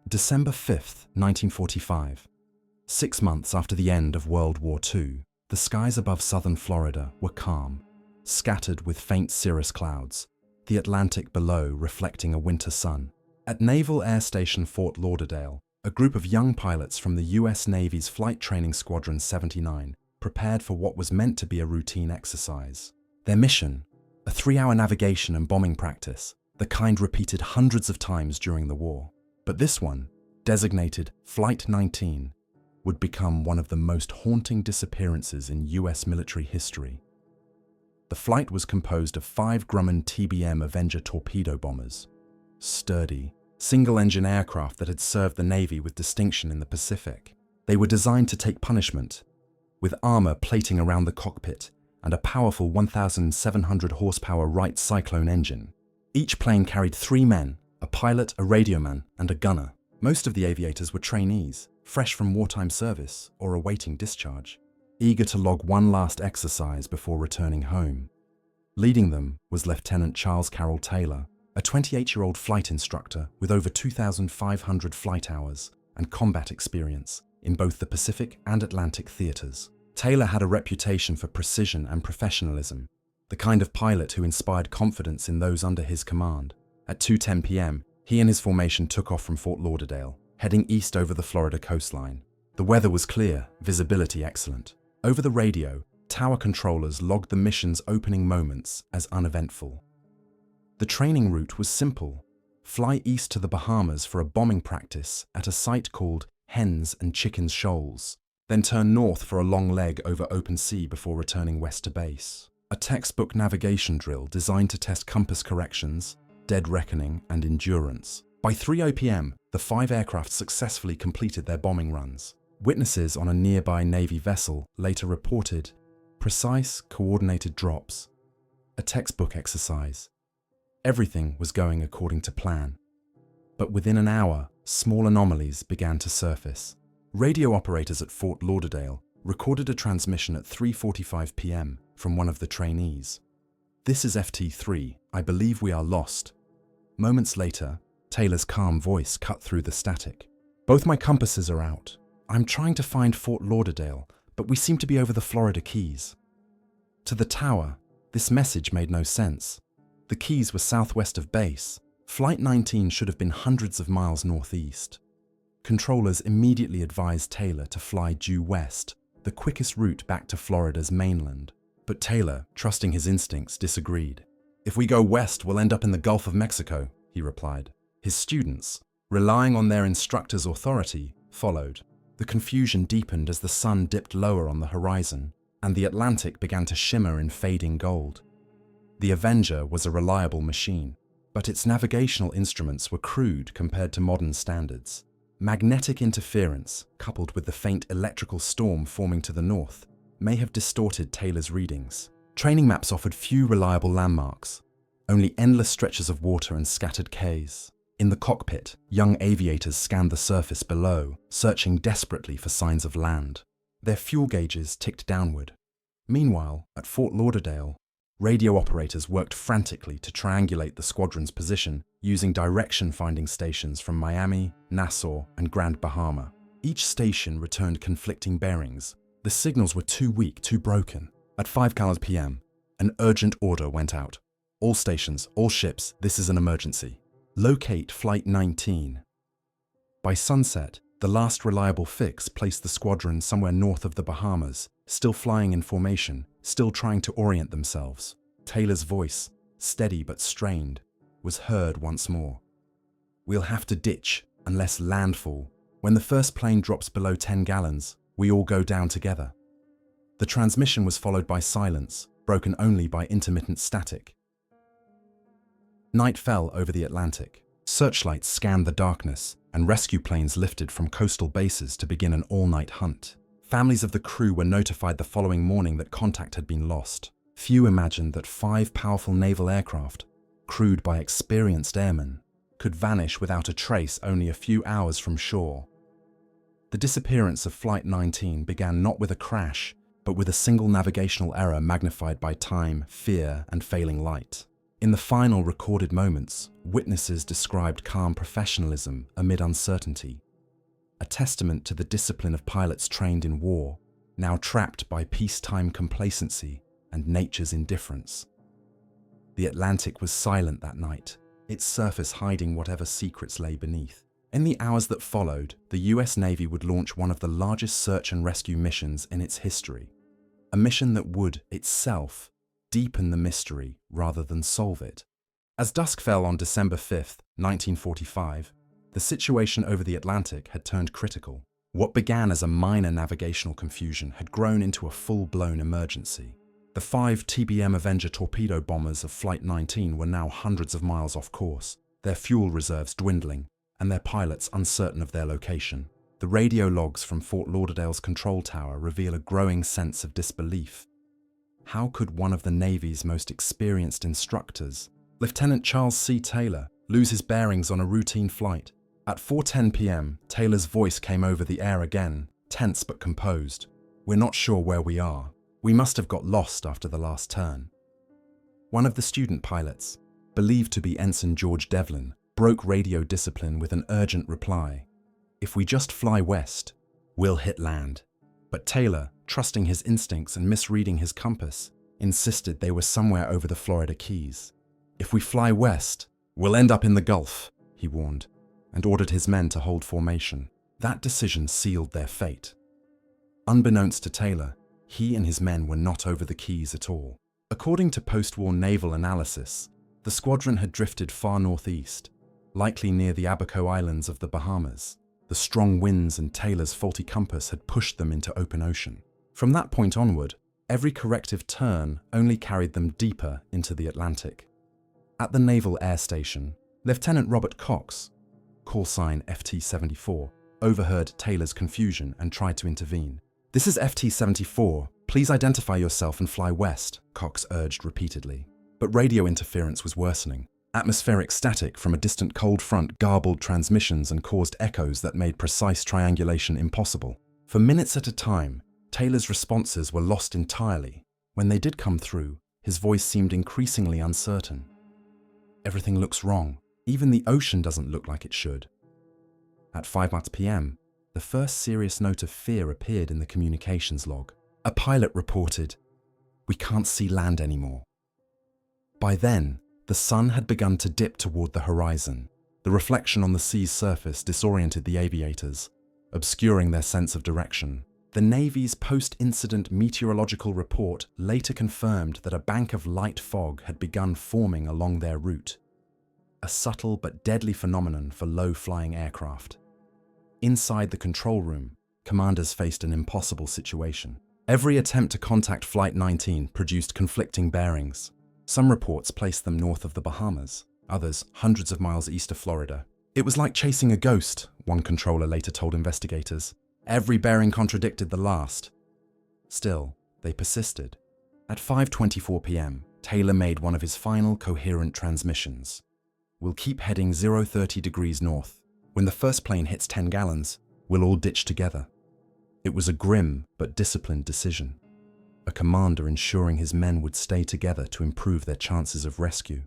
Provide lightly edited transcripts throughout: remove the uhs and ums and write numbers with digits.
December 5th, 1945. 6 months after the end of World War II, the skies above southern Florida were calm, scattered with faint cirrus clouds, the Atlantic below reflecting a winter sun. At Naval Air Station Fort Lauderdale, a group of young pilots from the U.S. Navy's Flight Training Squadron 79 prepared for what was meant to be a routine exercise. Their mission, a 3-hour navigation and bombing practice, the kind repeated hundreds of times during the war. But this one, designated Flight 19, would become one of the most haunting disappearances in U.S. military history. The flight was composed of 5 Grumman TBM Avenger torpedo bombers, sturdy, single-engine aircraft that had served the Navy with distinction in the Pacific. They were designed to take punishment, with armor plating around the cockpit and a powerful 1,700 horsepower Wright Cyclone engine. Each plane carried 3 men, a pilot, a radioman, and a gunner. Most of the aviators were trainees, fresh from wartime service or awaiting discharge, eager to log one last exercise before returning home. Leading them was Lieutenant Charles Carroll Taylor, a 28-year-old flight instructor with over 2,500 flight hours and combat experience in both the Pacific and Atlantic theaters. Taylor had a reputation for precision and professionalism, the kind of pilot who inspired confidence in those under his command. At 2:10 p.m., he and his formation took off from Fort Lauderdale, heading east over the Florida coastline. The weather was clear, visibility excellent. Over the radio, tower controllers logged the mission's opening moments as uneventful. The training route was simple: fly east to the Bahamas for a bombing practice at a site called Hens and Chickens Shoals, then turn north for a long leg over open sea before returning west to base. A textbook navigation drill designed to test compass corrections, dead reckoning, and endurance. By 3:00 p.m., the 5 aircraft successfully completed their bombing runs. Witnesses on a nearby Navy vessel later reported precise, coordinated drops, a textbook exercise. Everything was going according to plan. But within an hour, small anomalies began to surface. Radio operators at Fort Lauderdale recorded a transmission at 3:45 p.m. from one of the trainees. "This is FT3. I believe we are lost." Moments later, Taylor's calm voice cut through the static. "Both my compasses are out. I'm trying to find Fort Lauderdale, but we seem to be over the Florida Keys." To the tower, this message made no sense. The Keys were southwest of base. Flight 19 should have been hundreds of miles northeast. Controllers immediately advised Taylor to fly due west, the quickest route back to Florida's mainland. But Taylor, trusting his instincts, disagreed. "If we go west, we'll end up in the Gulf of Mexico," he replied. His students, relying on their instructor's authority, followed. The confusion deepened as the sun dipped lower on the horizon, and the Atlantic began to shimmer in fading gold. The Avenger was a reliable machine, but its navigational instruments were crude compared to modern standards. Magnetic interference, coupled with the faint electrical storm forming to the north, may have distorted Taylor's readings. Training maps offered few reliable landmarks, only endless stretches of water and scattered cays. In the cockpit, young aviators scanned the surface below, searching desperately for signs of land. Their fuel gauges ticked downward. Meanwhile, at Fort Lauderdale, radio operators worked frantically to triangulate the squadron's position using direction-finding stations from Miami, Nassau, and Grand Bahama. Each station returned conflicting bearings. The signals were too weak, too broken. At 5:00 p.m., an urgent order went out. "All stations, all ships, this is an emergency. Locate Flight 19. By sunset, the last reliable fix placed the squadron somewhere north of the Bahamas, still flying in formation, still trying to orient themselves. Taylor's voice, steady but strained, was heard once more. "We'll have to ditch unless landfall. When the first plane drops below 10 gallons, we all go down together." The transmission was followed by silence, broken only by intermittent static. Night fell over the Atlantic. Searchlights scanned the darkness, and rescue planes lifted from coastal bases to begin an all-night hunt. Families of the crew were notified the following morning that contact had been lost. Few imagined that 5 powerful naval aircraft, crewed by experienced airmen, could vanish without a trace only a few hours from shore. The disappearance of Flight 19 began not with a crash, but with a single navigational error magnified by time, fear, and failing light. In the final recorded moments, witnesses described calm professionalism amid uncertainty, a testament to the discipline of pilots trained in war, now trapped by peacetime complacency and nature's indifference. The Atlantic was silent that night, its surface hiding whatever secrets lay beneath. In the hours that followed, the US Navy would launch one of the largest search and rescue missions in its history, a mission that would, itself, deepen the mystery rather than solve it. As dusk fell on December 5, 1945, the situation over the Atlantic had turned critical. What began as a minor navigational confusion had grown into a full-blown emergency. The 5 TBM Avenger torpedo bombers of Flight 19 were now hundreds of miles off course, their fuel reserves dwindling, and their pilots uncertain of their location. The radio logs from Fort Lauderdale's control tower reveal a growing sense of disbelief. How could one of the Navy's most experienced instructors, Lieutenant Charles C. Taylor, lose his bearings on a routine flight? At 4:10 p.m., Taylor's voice came over the air again, tense but composed. "We're not sure where we are. We must have got lost after the last turn." One of the student pilots, believed to be Ensign George Devlin, broke radio discipline with an urgent reply. "If we just fly west, we'll hit land." But Taylor, trusting his instincts and misreading his compass, insisted they were somewhere over the Florida Keys. "If we fly west, we'll end up in the Gulf," he warned, and ordered his men to hold formation. That decision sealed their fate. Unbeknownst to Taylor, he and his men were not over the Keys at all. According to post-war naval analysis, the squadron had drifted far northeast, likely near the Abaco Islands of the Bahamas. The strong winds and Taylor's faulty compass had pushed them into open ocean. From that point onward, every corrective turn only carried them deeper into the Atlantic. At the Naval Air Station, Lieutenant Robert Cox, call sign FT-74, overheard Taylor's confusion and tried to intervene. "This is FT-74. Please identify yourself and fly west," Cox urged repeatedly. But radio interference was worsening. Atmospheric static from a distant cold front garbled transmissions and caused echoes that made precise triangulation impossible. For minutes at a time, Taylor's responses were lost entirely. When they did come through, his voice seemed increasingly uncertain. "Everything looks wrong. Even the ocean doesn't look like it should." At 5 p.m., the first serious note of fear appeared in the communications log. A pilot reported, "We can't see land anymore." By then, the sun had begun to dip toward the horizon. The reflection on the sea's surface disoriented the aviators, obscuring their sense of direction. The Navy's post-incident meteorological report later confirmed that a bank of light fog had begun forming along their route, a subtle but deadly phenomenon for low-flying aircraft. Inside the control room, commanders faced an impossible situation. Every attempt to contact Flight 19 produced conflicting bearings. Some reports placed them north of the Bahamas, others hundreds of miles east of Florida. "It was like chasing a ghost," one controller later told investigators. "Every bearing contradicted the last." Still, they persisted. At 5:24 p.m., Taylor made one of his final coherent transmissions. "We'll keep heading 030 degrees north. When the first plane hits 10 gallons, we'll all ditch together." It was a grim but disciplined decision, a commander ensuring his men would stay together to improve their chances of rescue.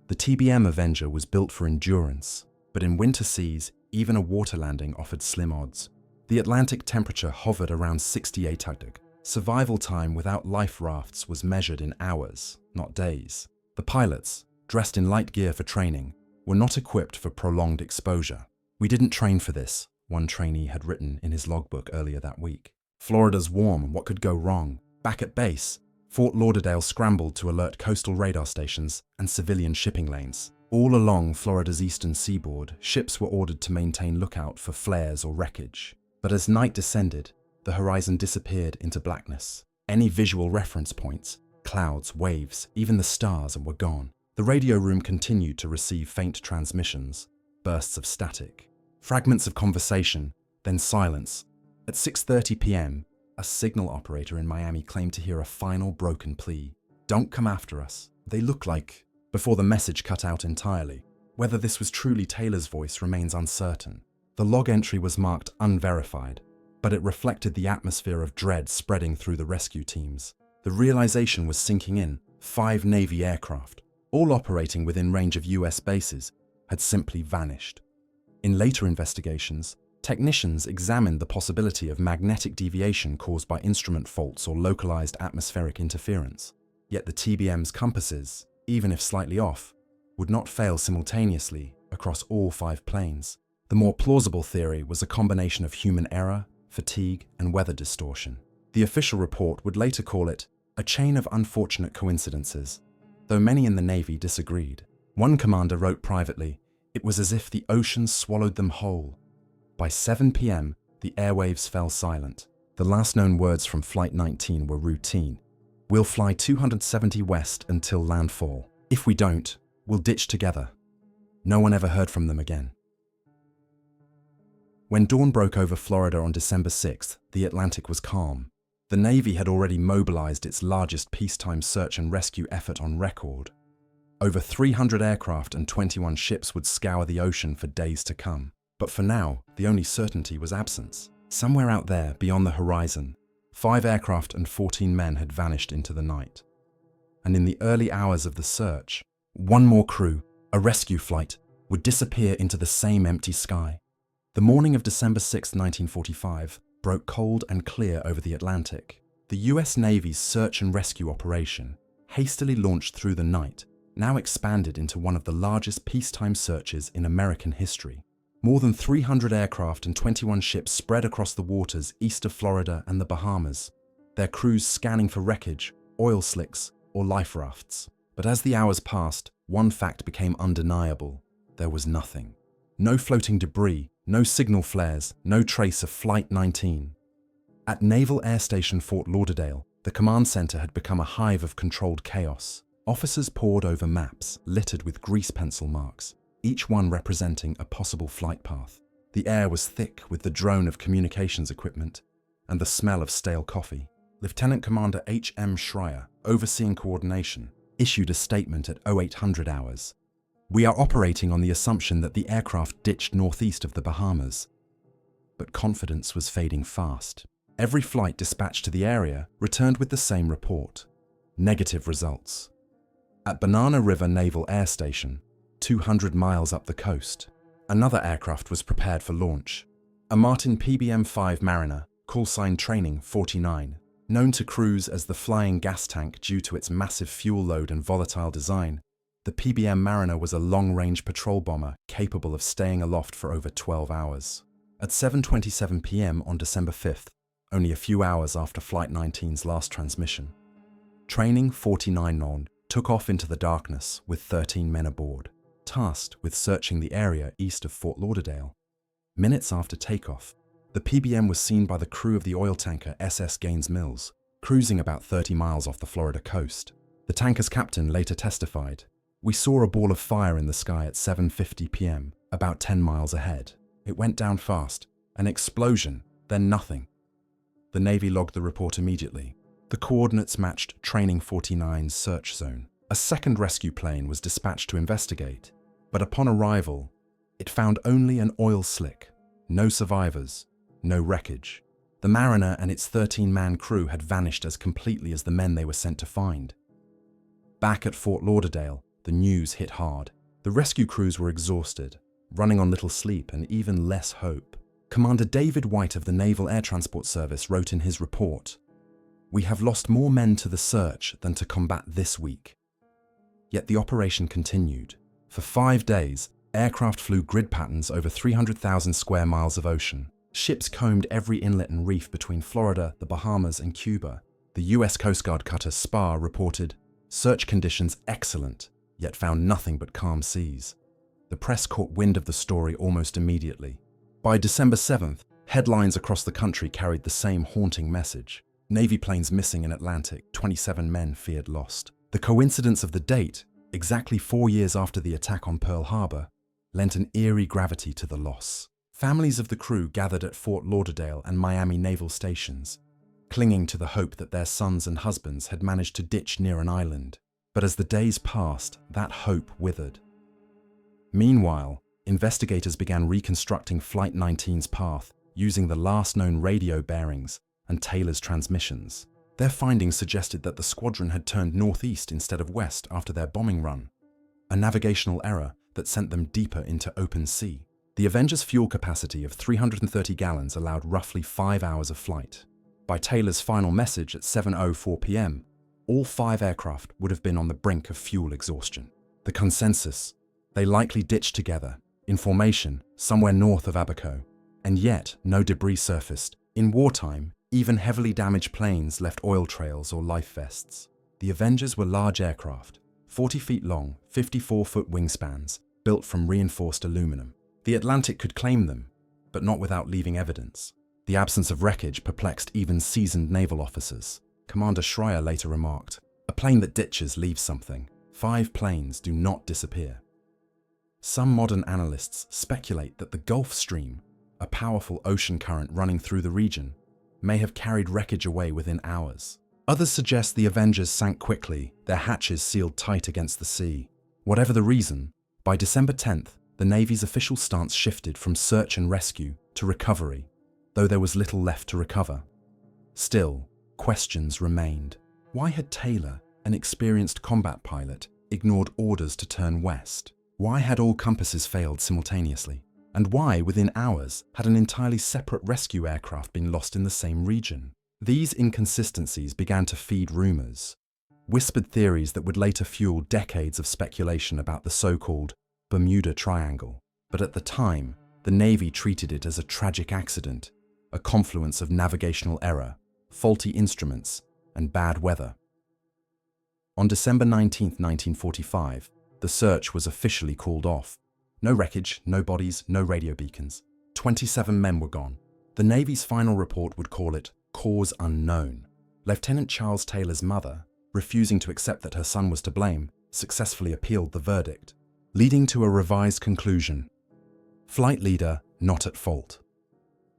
The TBM Avenger was built for endurance, but in winter seas, even a water landing offered slim odds. The Atlantic temperature hovered around 68 Arctic. Survival time without life rafts was measured in hours, not days. The pilots, dressed in light gear for training, were not equipped for prolonged exposure. "We didn't train for this," one trainee had written in his logbook earlier that week. "Florida's warm, what could go wrong?" Back at base, Fort Lauderdale scrambled to alert coastal radar stations and civilian shipping lanes. All along Florida's eastern seaboard, ships were ordered to maintain lookout for flares or wreckage. But as night descended, the horizon disappeared into blackness. Any visual reference points, clouds, waves, even the stars were gone. The radio room continued to receive faint transmissions, bursts of static, fragments of conversation, then silence. At 6:30 p.m., a signal operator in Miami claimed to hear a final broken plea. "Don't come after us. They look like..." before the message cut out entirely. Whether this was truly Taylor's voice remains uncertain. The log entry was marked unverified, but it reflected the atmosphere of dread spreading through the rescue teams. The realization was sinking in. 5 Navy aircraft, all operating within range of US bases, had simply vanished. In later investigations, technicians examined the possibility of magnetic deviation caused by instrument faults or localized atmospheric interference. Yet the TBM's compasses, even if slightly off, would not fail simultaneously across all 5 planes. The more plausible theory was a combination of human error, fatigue, and weather distortion. The official report would later call it a chain of unfortunate coincidences, though many in the Navy disagreed. One commander wrote privately, "It was as if the ocean swallowed them whole." By 7 p.m., the airwaves fell silent. The last known words from Flight 19 were routine. "We'll fly 270 west until landfall. If we don't, we'll ditch together." No one ever heard from them again. When dawn broke over Florida on December 6th, the Atlantic was calm. The Navy had already mobilized its largest peacetime search and rescue effort on record. Over 300 aircraft and 21 ships would scour the ocean for days to come. But for now, the only certainty was absence. Somewhere out there, beyond the horizon, 5 aircraft and 14 men had vanished into the night. And in the early hours of the search, one more crew, a rescue flight, would disappear into the same empty sky. The morning of December 6, 1945, broke cold and clear over the Atlantic. The US Navy's search and rescue operation, hastily launched through the night, now expanded into one of the largest peacetime searches in American history. More than 300 aircraft and 21 ships spread across the waters east of Florida and the Bahamas, their crews scanning for wreckage, oil slicks, or life rafts. But as the hours passed, one fact became undeniable. There was nothing. No floating debris, no signal flares, no trace of Flight 19. At Naval Air Station Fort Lauderdale, the command center had become a hive of controlled chaos. Officers pored over maps littered with grease pencil marks, each one representing a possible flight path. The air was thick with the drone of communications equipment and the smell of stale coffee. Lieutenant Commander H.M. Schreier, overseeing coordination, issued a statement at 0800 hours. "We are operating on the assumption that the aircraft ditched northeast of the Bahamas." But confidence was fading fast. Every flight dispatched to the area returned with the same report: negative results. At Banana River Naval Air Station, 200 miles up the coast, another aircraft was prepared for launch. A Martin PBM-5 Mariner, callsign Training 49, known to crews as the flying gas tank due to its massive fuel load and volatile design, the PBM Mariner was a long-range patrol bomber capable of staying aloft for over 12 hours. At 7:27 p.m. on December 5th, only a few hours after Flight 19's last transmission, Training 49 took off into the darkness with 13 men aboard, tasked with searching the area east of Fort Lauderdale. Minutes after takeoff, the PBM was seen by the crew of the oil tanker SS Gaines Mills, cruising about 30 miles off the Florida coast. The tanker's captain later testified, "We saw a ball of fire in the sky at 7:50 p.m., about 10 miles ahead. It went down fast, an explosion, then nothing." The Navy logged the report immediately. The coordinates matched Training 49's search zone. A second rescue plane was dispatched to investigate, but upon arrival, it found only an oil slick, no survivors, no wreckage. The Mariner and its 13-man crew had vanished as completely as the men they were sent to find. Back at Fort Lauderdale, the news hit hard. The rescue crews were exhausted, running on little sleep and even less hope. Commander David White of the Naval Air Transport Service wrote in his report, "We have lost more men to the search than to combat this week." Yet the operation continued. For 5 days, aircraft flew grid patterns over 300,000 square miles of ocean. Ships combed every inlet and reef between Florida, the Bahamas, and Cuba. The US Coast Guard cutter Spar reported, "Search conditions excellent, yet found nothing but calm seas." The press caught wind of the story almost immediately. By December 7th, headlines across the country carried the same haunting message: Navy planes missing in Atlantic, 27 men feared lost. The coincidence of the date, exactly 4 years after the attack on Pearl Harbor, lent an eerie gravity to the loss. Families of the crew gathered at Fort Lauderdale and Miami naval stations, clinging to the hope that their sons and husbands had managed to ditch near an island. But as the days passed, that hope withered. Meanwhile, investigators began reconstructing Flight 19's path using the last known radio bearings and Taylor's transmissions. Their findings suggested that the squadron had turned northeast instead of west after their bombing run, a navigational error that sent them deeper into open sea. The Avenger's fuel capacity of 330 gallons allowed roughly 5 hours of flight. By Taylor's final message at 7:04 p.m., all 5 aircraft would have been on the brink of fuel exhaustion. The consensus: they likely ditched together, in formation, somewhere north of Abaco, and yet no debris surfaced. In wartime, even heavily damaged planes left oil trails or life vests. The Avengers were large aircraft, 40 feet long, 54-foot wingspans, built from reinforced aluminum. The Atlantic could claim them, but not without leaving evidence. The absence of wreckage perplexed even seasoned naval officers. Commander Schreier later remarked, "A plane that ditches leaves something. 5 planes do not disappear." Some modern analysts speculate that the Gulf Stream, a powerful ocean current running through the region, may have carried wreckage away within hours. Others suggest the Avengers sank quickly, their hatches sealed tight against the sea. Whatever the reason, by December 10th, the Navy's official stance shifted from search and rescue to recovery, though there was little left to recover. Still, questions remained. Why had Taylor, an experienced combat pilot, ignored orders to turn west? Why had all compasses failed simultaneously? And why, within hours, had an entirely separate rescue aircraft been lost in the same region? These inconsistencies began to feed rumors, whispered theories that would later fuel decades of speculation about the so-called Bermuda Triangle. But at the time, the Navy treated it as a tragic accident, a confluence of navigational error, faulty instruments, and bad weather. On December 19, 1945, the search was officially called off. No wreckage, no bodies, no radio beacons. 27 men were gone. The Navy's final report would call it cause unknown. Lieutenant Charles Taylor's mother, refusing to accept that her son was to blame, successfully appealed the verdict, leading to a revised conclusion: flight leader not at fault.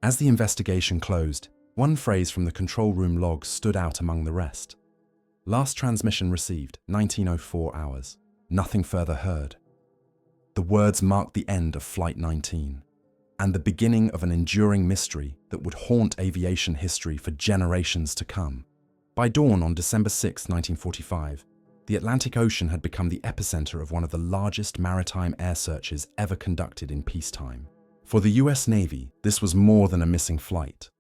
As the investigation closed, one phrase from the control room logs stood out among the rest. Last transmission received, 1904 hours. Nothing further heard. The words marked the end of Flight 19, and the beginning of an enduring mystery that would haunt aviation history for generations to come. By dawn on December 6, 1945, the Atlantic Ocean had become the epicenter of one of the largest maritime air searches ever conducted in peacetime. For the US Navy, this was more than a missing flight.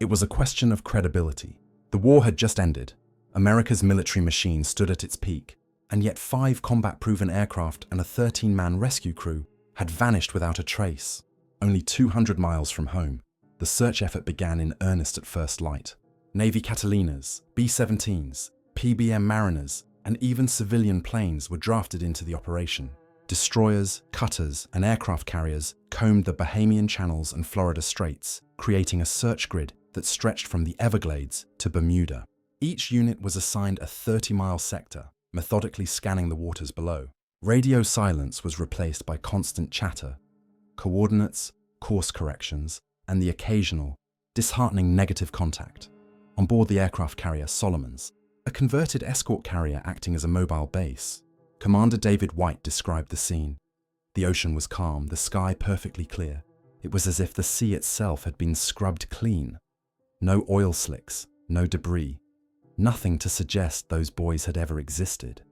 It was a question of credibility. The war had just ended. America's military machine stood at its peak, and yet 5 combat-proven aircraft and a 13-man rescue crew had vanished without a trace. Only 200 miles from home, the search effort began in earnest at first light. Navy Catalinas, B-17s, PBM Mariners, and even civilian planes were drafted into the operation. Destroyers, cutters, and aircraft carriers combed the Bahamian channels and Florida Straits, creating a search grid that stretched from the Everglades to Bermuda. Each unit was assigned a 30-mile sector, methodically scanning the waters below. Radio silence was replaced by constant chatter, coordinates, course corrections, and the occasional, disheartening negative contact. On board the aircraft carrier Solomons, a converted escort carrier acting as a mobile base, Commander David White described the scene. The ocean was calm, the sky perfectly clear. It was as if the sea itself had been scrubbed clean. No oil slicks, no debris, nothing to suggest those boys had ever existed.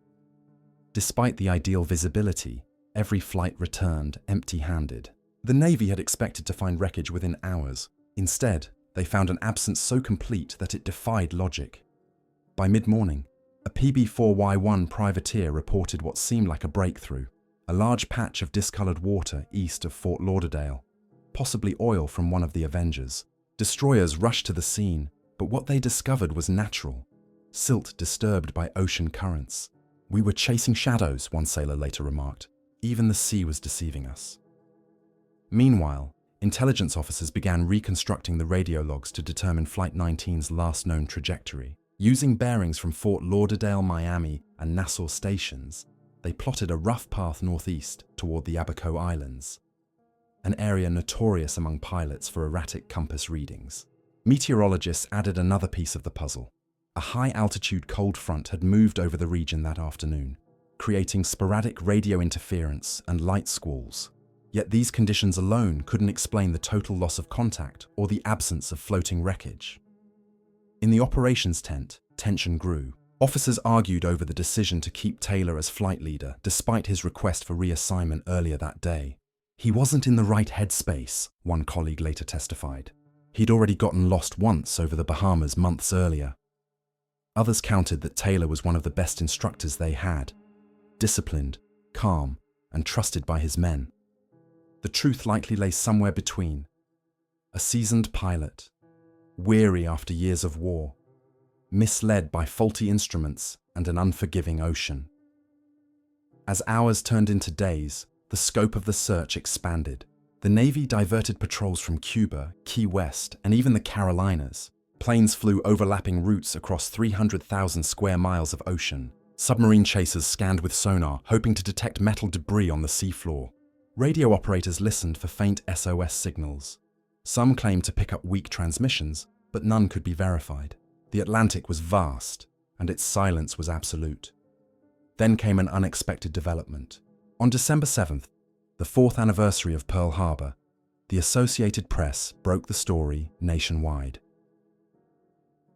Despite the ideal visibility, every flight returned empty-handed. The Navy had expected to find wreckage within hours. Instead, they found an absence so complete that it defied logic. By mid-morning, a PB-4Y1 privateer reported what seemed like a breakthrough, a large patch of discolored water east of Fort Lauderdale, possibly oil from one of the Avengers. Destroyers rushed to the scene, but what they discovered was natural, silt disturbed by ocean currents. "We were chasing shadows," one sailor later remarked. "Even the sea was deceiving us." Meanwhile, intelligence officers began reconstructing the radio logs to determine Flight 19's last known trajectory. Using bearings from Fort Lauderdale, Miami, and Nassau stations, they plotted a rough path northeast toward the Abaco Islands, an area notorious among pilots for erratic compass readings. Meteorologists added another piece of the puzzle. A high-altitude cold front had moved over the region that afternoon, creating sporadic radio interference and light squalls. Yet these conditions alone couldn't explain the total loss of contact or the absence of floating wreckage. In the operations tent, tension grew. Officers argued over the decision to keep Taylor as flight leader, despite his request for reassignment earlier that day. He wasn't in the right headspace, one colleague later testified. He'd already gotten lost once over the Bahamas months earlier. Others counted that Taylor was one of the best instructors they had, disciplined, calm, and trusted by his men. The truth likely lay somewhere between. A seasoned pilot, weary after years of war, misled by faulty instruments and an unforgiving ocean. As hours turned into days, the scope of the search expanded. The Navy diverted patrols from Cuba, Key West, and even the Carolinas. Planes flew overlapping routes across 300,000 square miles of ocean. Submarine chasers scanned with sonar, hoping to detect metal debris on the seafloor. Radio operators listened for faint SOS signals. Some claimed to pick up weak transmissions, but none could be verified. The Atlantic was vast, and its silence was absolute. Then came an unexpected development. On December 7th, the 4th anniversary of Pearl Harbor, the Associated Press broke the story nationwide.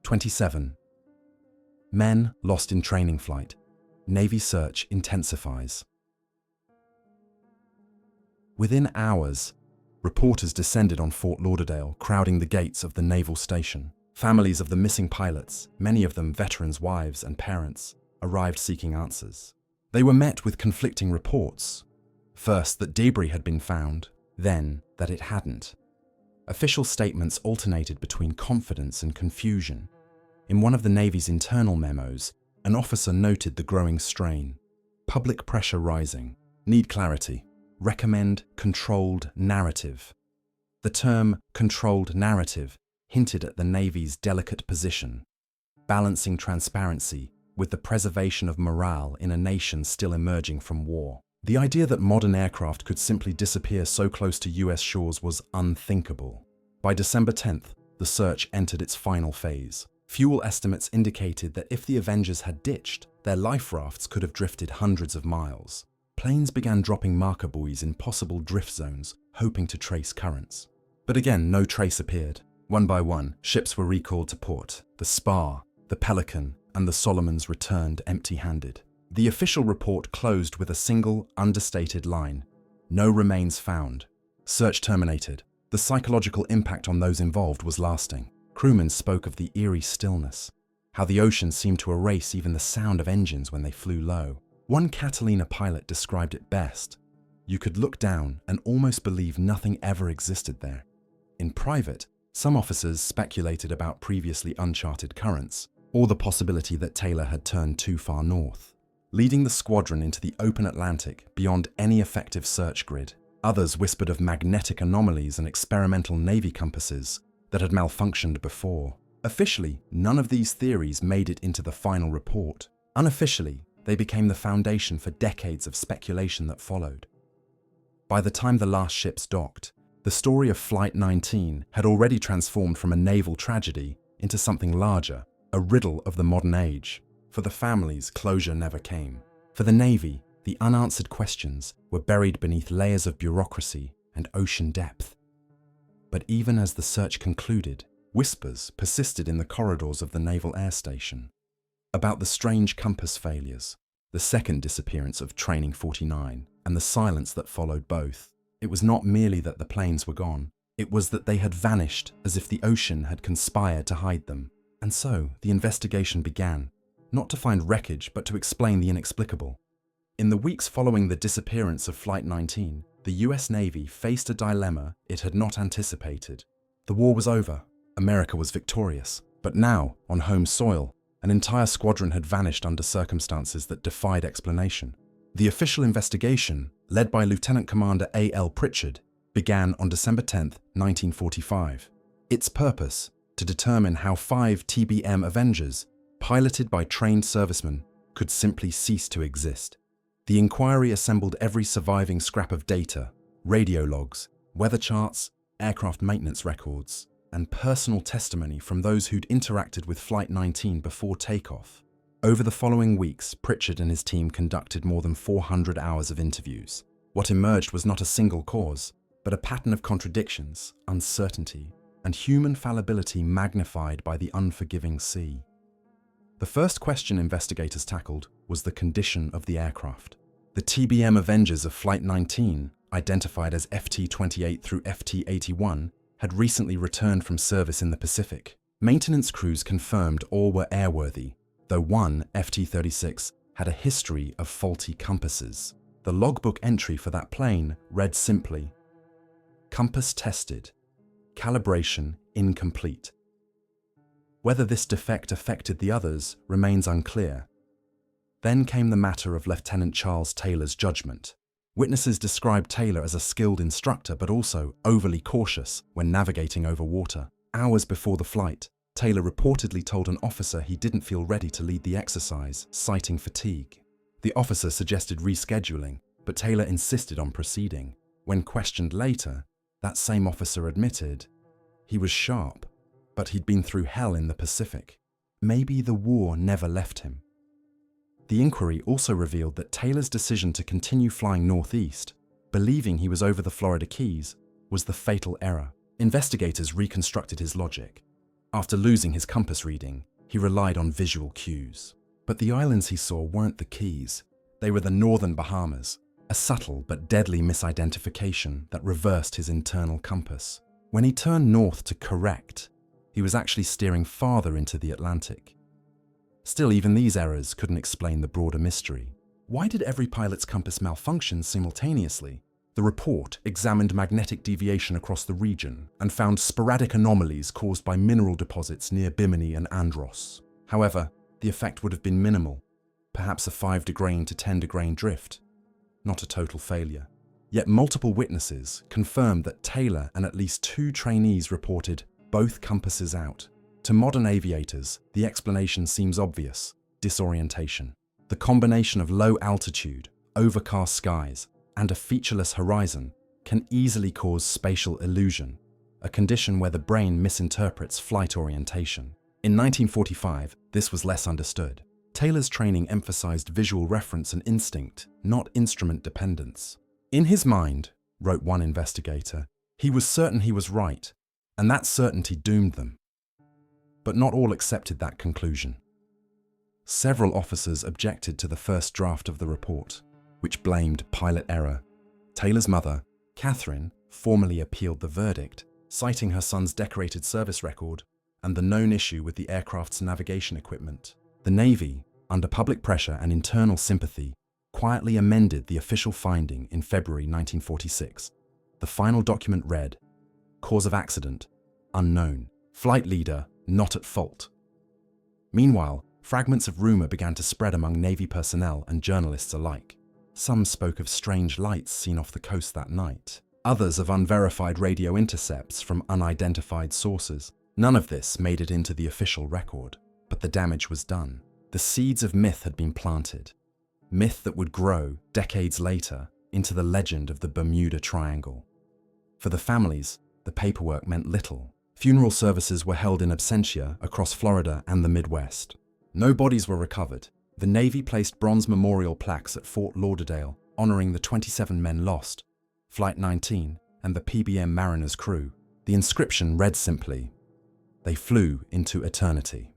27. Men lost in training flight. Navy search intensifies. Within hours, reporters descended on Fort Lauderdale, crowding the gates of the naval station. Families of the missing pilots, many of them veterans' wives and parents, arrived seeking answers. They were met with conflicting reports. First, that debris had been found, then that it hadn't. Official statements alternated between confidence and confusion. In one of the Navy's internal memos, an officer noted the growing strain. Public pressure rising. Need clarity. Recommend controlled narrative. The term controlled narrative hinted at the Navy's delicate position, balancing transparency with the preservation of morale in a nation still emerging from war. The idea that modern aircraft could simply disappear so close to US shores was unthinkable. By December 10th, the search entered its final phase. Fuel estimates indicated that if the Avengers had ditched, their life rafts could have drifted hundreds of miles. Planes began dropping marker buoys in possible drift zones, hoping to trace currents. But again, no trace appeared. One by one, ships were recalled to port. The Spar, the Pelican, and the Solomons returned empty-handed. The official report closed with a single, understated line: "No remains found. Search terminated." The psychological impact on those involved was lasting. Crewmen spoke of the eerie stillness, how the ocean seemed to erase even the sound of engines when they flew low. One Catalina pilot described it best: "You could look down and almost believe nothing ever existed there." In private, some officers speculated about previously uncharted currents, or the possibility that Taylor had turned too far north, leading the squadron into the open Atlantic beyond any effective search grid. Others whispered of magnetic anomalies and experimental Navy compasses that had malfunctioned before. Officially, none of these theories made it into the final report. Unofficially, they became the foundation for decades of speculation that followed. By the time the last ships docked, the story of Flight 19 had already transformed from a naval tragedy into something larger, a riddle of the modern age. For the families, closure never came. For the Navy, the unanswered questions were buried beneath layers of bureaucracy and ocean depth. But even as the search concluded, whispers persisted in the corridors of the Naval Air Station about the strange compass failures, the second disappearance of Training 49, and the silence that followed both. It was not merely that the planes were gone, it was that they had vanished as if the ocean had conspired to hide them. And so the investigation began, not to find wreckage but to explain the inexplicable. In the weeks following the disappearance of Flight 19, the US Navy faced a dilemma it had not anticipated. The war was over, America was victorious, but now, on home soil, an entire squadron had vanished under circumstances that defied explanation. The official investigation, led by Lieutenant Commander A.L. Pritchard, began on December 10, 1945. Its purpose: to determine how 5 TBM Avengers, piloted by trained servicemen, could simply cease to exist. The inquiry assembled every surviving scrap of data, radio logs, weather charts, aircraft maintenance records, and personal testimony from those who'd interacted with Flight 19 before takeoff. Over the following weeks, Pritchard and his team conducted more than 400 hours of interviews. What emerged was not a single cause, but a pattern of contradictions, uncertainty, and human fallibility magnified by the unforgiving sea. The first question investigators tackled was the condition of the aircraft. The TBM Avengers of Flight 19, identified as FT-28 through FT-81, had recently returned from service in the Pacific. Maintenance crews confirmed all were airworthy, though one, FT-36, had a history of faulty compasses. The logbook entry for that plane read simply, "Compass tested. Calibration incomplete." Whether this defect affected the others remains unclear. Then came the matter of Lieutenant Charles Taylor's judgment. Witnesses described Taylor as a skilled instructor but also overly cautious when navigating over water. Hours before the flight, Taylor reportedly told an officer he didn't feel ready to lead the exercise, citing fatigue. The officer suggested rescheduling, but Taylor insisted on proceeding. When questioned later, that same officer admitted he was sharp, but he'd been through hell in the Pacific. Maybe the war never left him. The inquiry also revealed that Taylor's decision to continue flying northeast, believing he was over the Florida Keys, was the fatal error. Investigators reconstructed his logic. After losing his compass reading, he relied on visual cues. But the islands he saw weren't the Keys. They were the northern Bahamas, a subtle but deadly misidentification that reversed his internal compass. When he turned north to correct, he was actually steering farther into the Atlantic. Still, even these errors couldn't explain the broader mystery. Why did every pilot's compass malfunction simultaneously? The report examined magnetic deviation across the region and found sporadic anomalies caused by mineral deposits near Bimini and Andros. However, the effect would have been minimal, perhaps a 5-degree to 10-degree drift, not a total failure. Yet multiple witnesses confirmed that Taylor and at least 2 trainees reported both compasses out. To modern aviators, the explanation seems obvious: disorientation. The combination of low altitude, overcast skies, and a featureless horizon can easily cause spatial illusion, a condition where the brain misinterprets flight orientation. In 1945, this was less understood. Taylor's training emphasized visual reference and instinct, not instrument dependence. In his mind, wrote one investigator, he was certain he was right, and that certainty doomed them. But not all accepted that conclusion. Several officers objected to the first draft of the report, which blamed pilot error. Taylor's mother, Catherine, formally appealed the verdict, citing her son's decorated service record and the known issue with the aircraft's navigation equipment. The Navy, under public pressure and internal sympathy, quietly amended the official finding in February 1946. The final document read, "Cause of accident, unknown. Flight leader, not at fault." Meanwhile, fragments of rumor began to spread among Navy personnel and journalists alike. Some spoke of strange lights seen off the coast that night. Others of unverified radio intercepts from unidentified sources. None of this made it into the official record, but the damage was done. The seeds of myth had been planted. Myth that would grow, decades later, into the legend of the Bermuda Triangle. For the families, the paperwork meant little. Funeral services were held in absentia across Florida and the Midwest. No bodies were recovered. The Navy placed bronze memorial plaques at Fort Lauderdale, honoring the 27 men lost, Flight 19 and the PBM Mariner's crew. The inscription read simply, "They flew into eternity."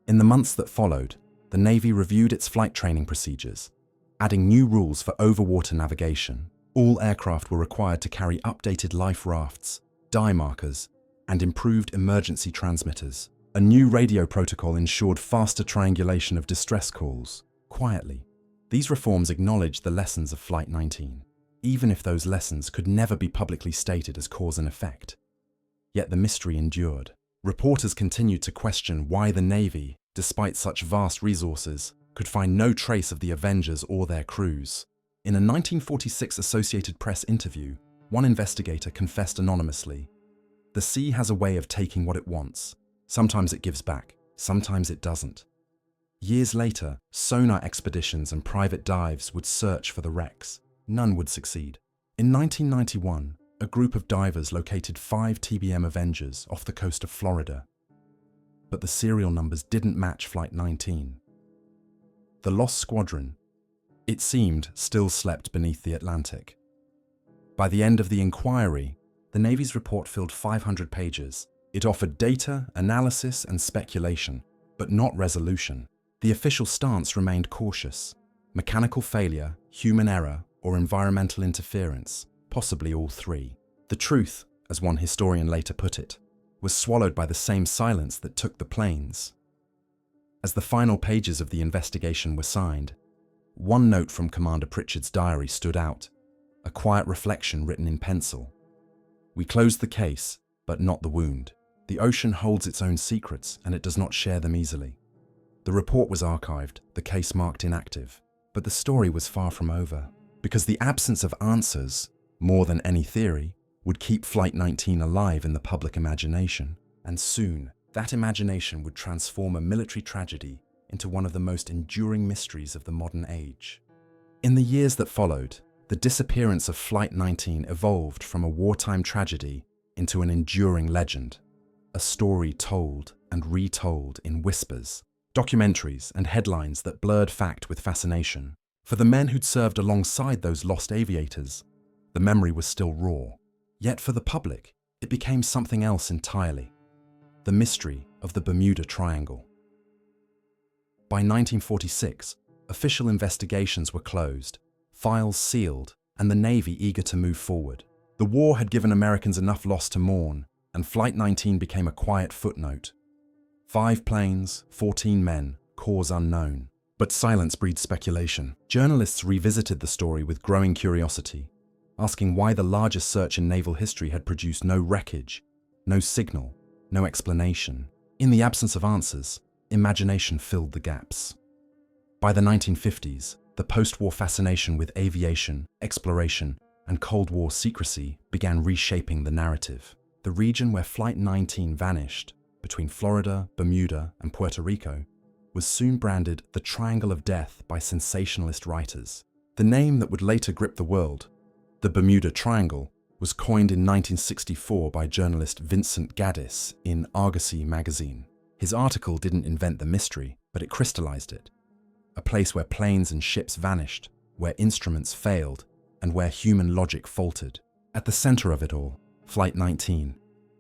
In the months that followed, the Navy reviewed its flight training procedures, adding new rules for overwater navigation. All aircraft were required to carry updated life rafts, dye markers, and improved emergency transmitters. A new radio protocol ensured faster triangulation of distress calls, quietly. These reforms acknowledged the lessons of Flight 19, even if those lessons could never be publicly stated as cause and effect. Yet the mystery endured. Reporters continued to question why the Navy, despite such vast resources, could find no trace of the Avengers or their crews. In a 1946 Associated Press interview, one investigator confessed anonymously, "The sea has a way of taking what it wants. Sometimes it gives back, sometimes it doesn't." Years later, sonar expeditions and private dives would search for the wrecks. None would succeed. In 1991, a group of divers located 5 TBM Avengers off the coast of Florida. But the serial numbers didn't match Flight 19. The lost squadron, it seemed, still slept beneath the Atlantic. By the end of the inquiry, The Navy's report filled 500 pages. It offered data, analysis, and speculation, but not resolution. The official stance remained cautious. Mechanical failure, human error, or environmental interference, possibly all three. The truth, as one historian later put it, was swallowed by the same silence that took the planes. As the final pages of the investigation were signed, one note from Commander Pritchard's diary stood out, a quiet reflection written in pencil. "We closed the case, but not the wound. The ocean holds its own secrets, and it does not share them easily." The report was archived, the case marked inactive, but the story was far from over, because the absence of answers, more than any theory, would keep Flight 19 alive in the public imagination, and soon that imagination would transform a military tragedy into one of the most enduring mysteries of the modern age. In the years that followed, the disappearance of Flight 19 evolved from a wartime tragedy into an enduring legend, a story told and retold in whispers, documentaries, and headlines that blurred fact with fascination. For the men who'd served alongside those lost aviators, the memory was still raw. Yet for the public, it became something else entirely: the mystery of the Bermuda Triangle. By 1946, official investigations were closed, files sealed, and the Navy eager to move forward. The war had given Americans enough loss to mourn, and Flight 19 became a quiet footnote. 5 planes, 14 men, cause unknown. But silence breeds speculation. Journalists revisited the story with growing curiosity, asking why the largest search in naval history had produced no wreckage, no signal, no explanation. In the absence of answers, imagination filled the gaps. By the 1950s, the post-war fascination with aviation, exploration, and Cold War secrecy began reshaping the narrative. The region where Flight 19 vanished, between Florida, Bermuda, and Puerto Rico, was soon branded the Triangle of Death by sensationalist writers. The name that would later grip the world, the Bermuda Triangle, was coined in 1964 by journalist Vincent Gaddis in Argosy magazine. His article didn't invent the mystery, but it crystallized it. A place where planes and ships vanished, where instruments failed, and where human logic faltered. At the center of it all, Flight 19.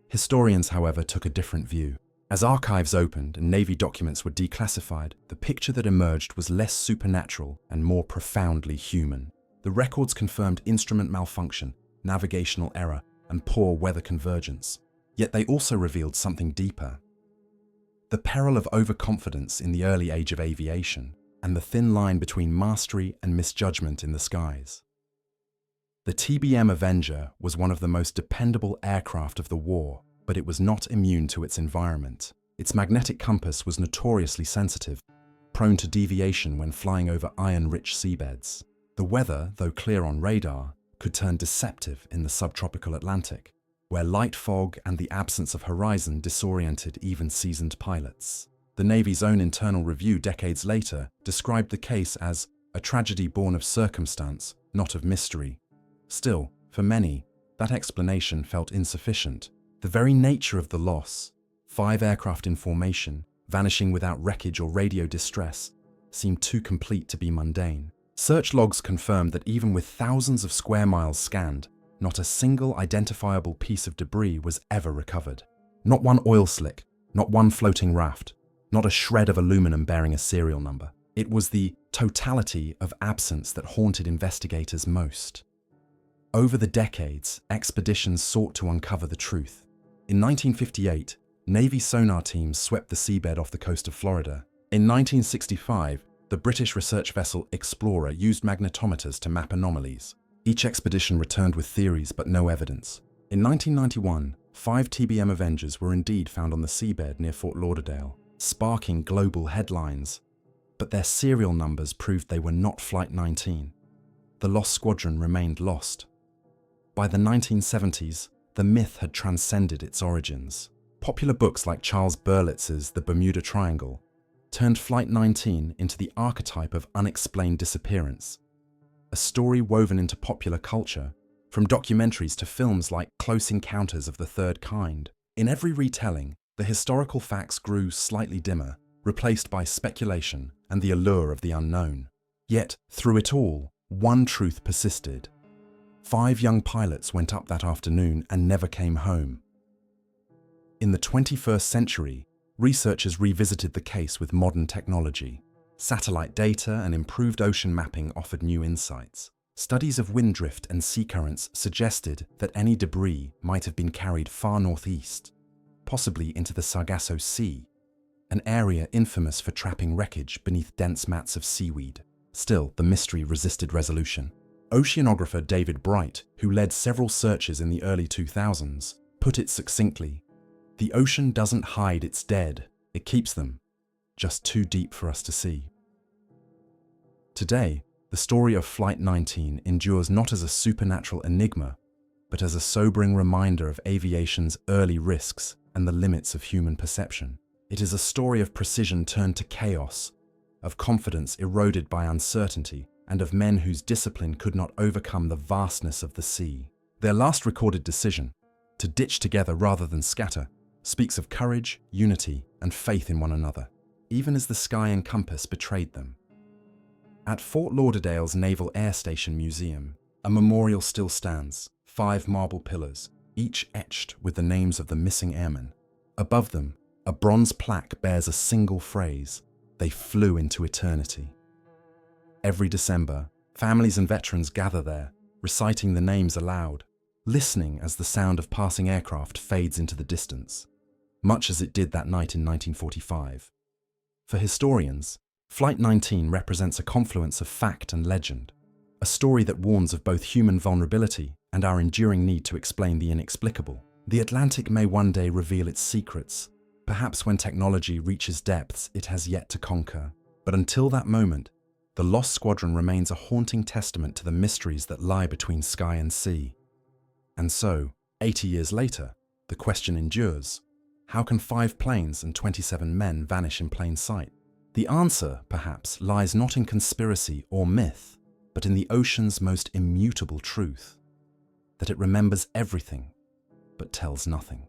Historians, however, took a different view. As archives opened and Navy documents were declassified, the picture that emerged was less supernatural and more profoundly human. The records confirmed instrument malfunction, navigational error, and poor weather convergence. Yet they also revealed something deeper: the peril of overconfidence in the early age of aviation, and the thin line between mastery and misjudgment in the skies. The TBM Avenger was one of the most dependable aircraft of the war, but it was not immune to its environment. Its magnetic compass was notoriously sensitive, prone to deviation when flying over iron-rich seabeds. The weather, though clear on radar, could turn deceptive in the subtropical Atlantic, where light fog and the absence of horizon disoriented even seasoned pilots. The Navy's own internal review decades later described the case as a tragedy born of circumstance, not of mystery. Still, for many, that explanation felt insufficient. The very nature of the loss, 5 aircraft in formation, vanishing without wreckage or radio distress, seemed too complete to be mundane. Search logs confirmed that even with thousands of square miles scanned, not a single identifiable piece of debris was ever recovered. Not one oil slick, not one floating raft, not a shred of aluminum bearing a serial number. It was the totality of absence that haunted investigators most. Over the decades, expeditions sought to uncover the truth. In 1958, Navy sonar teams swept the seabed off the coast of Florida. In 1965, the British research vessel Explorer used magnetometers to map anomalies. Each expedition returned with theories but no evidence. In 1991, 5 TBM Avengers were indeed found on the seabed near Fort Lauderdale, sparking global headlines. But their serial numbers proved they were not Flight 19. The lost squadron remained lost. By the 1970s, the myth had transcended its origins. Popular books like Charles Berlitz's The Bermuda Triangle turned Flight 19 into the archetype of unexplained disappearance, a story woven into popular culture, from documentaries to films like Close Encounters of the Third Kind. In every retelling, the historical facts grew slightly dimmer, replaced by speculation and the allure of the unknown. Yet, through it all, one truth persisted. 5 young pilots went up that afternoon and never came home. In the 21st century, researchers revisited the case with modern technology. Satellite data and improved ocean mapping offered new insights. Studies of wind drift and sea currents suggested that any debris might have been carried far northeast, possibly into the Sargasso Sea, an area infamous for trapping wreckage beneath dense mats of seaweed. Still, the mystery resisted resolution. Oceanographer David Bright, who led several searches in the early 2000s, put it succinctly: "The ocean doesn't hide its dead, it keeps them, just too deep for us to see." Today, the story of Flight 19 endures not as a supernatural enigma, but as a sobering reminder of aviation's early risks and the limits of human perception. It is a story of precision turned to chaos, of confidence eroded by uncertainty, and of men whose discipline could not overcome the vastness of the sea. Their last recorded decision, to ditch together rather than scatter, speaks of courage, unity, and faith in one another, even as the sky and compass betrayed them. At Fort Lauderdale's Naval Air Station Museum, a memorial still stands, 5 marble pillars, each etched with the names of the missing airmen. Above them, a bronze plaque bears a single phrase: "They flew into eternity." Every December, families and veterans gather there, reciting the names aloud, listening as the sound of passing aircraft fades into the distance, much as it did that night in 1945. For historians, Flight 19 represents a confluence of fact and legend, a story that warns of both human vulnerability and our enduring need to explain the inexplicable. The Atlantic may one day reveal its secrets, perhaps when technology reaches depths it has yet to conquer. But until that moment, the Lost Squadron remains a haunting testament to the mysteries that lie between sky and sea. And so, 80 years later, the question endures: how can 5 planes and 27 men vanish in plain sight? The answer, perhaps, lies not in conspiracy or myth, but in the ocean's most immutable truth: that it remembers everything, but tells nothing.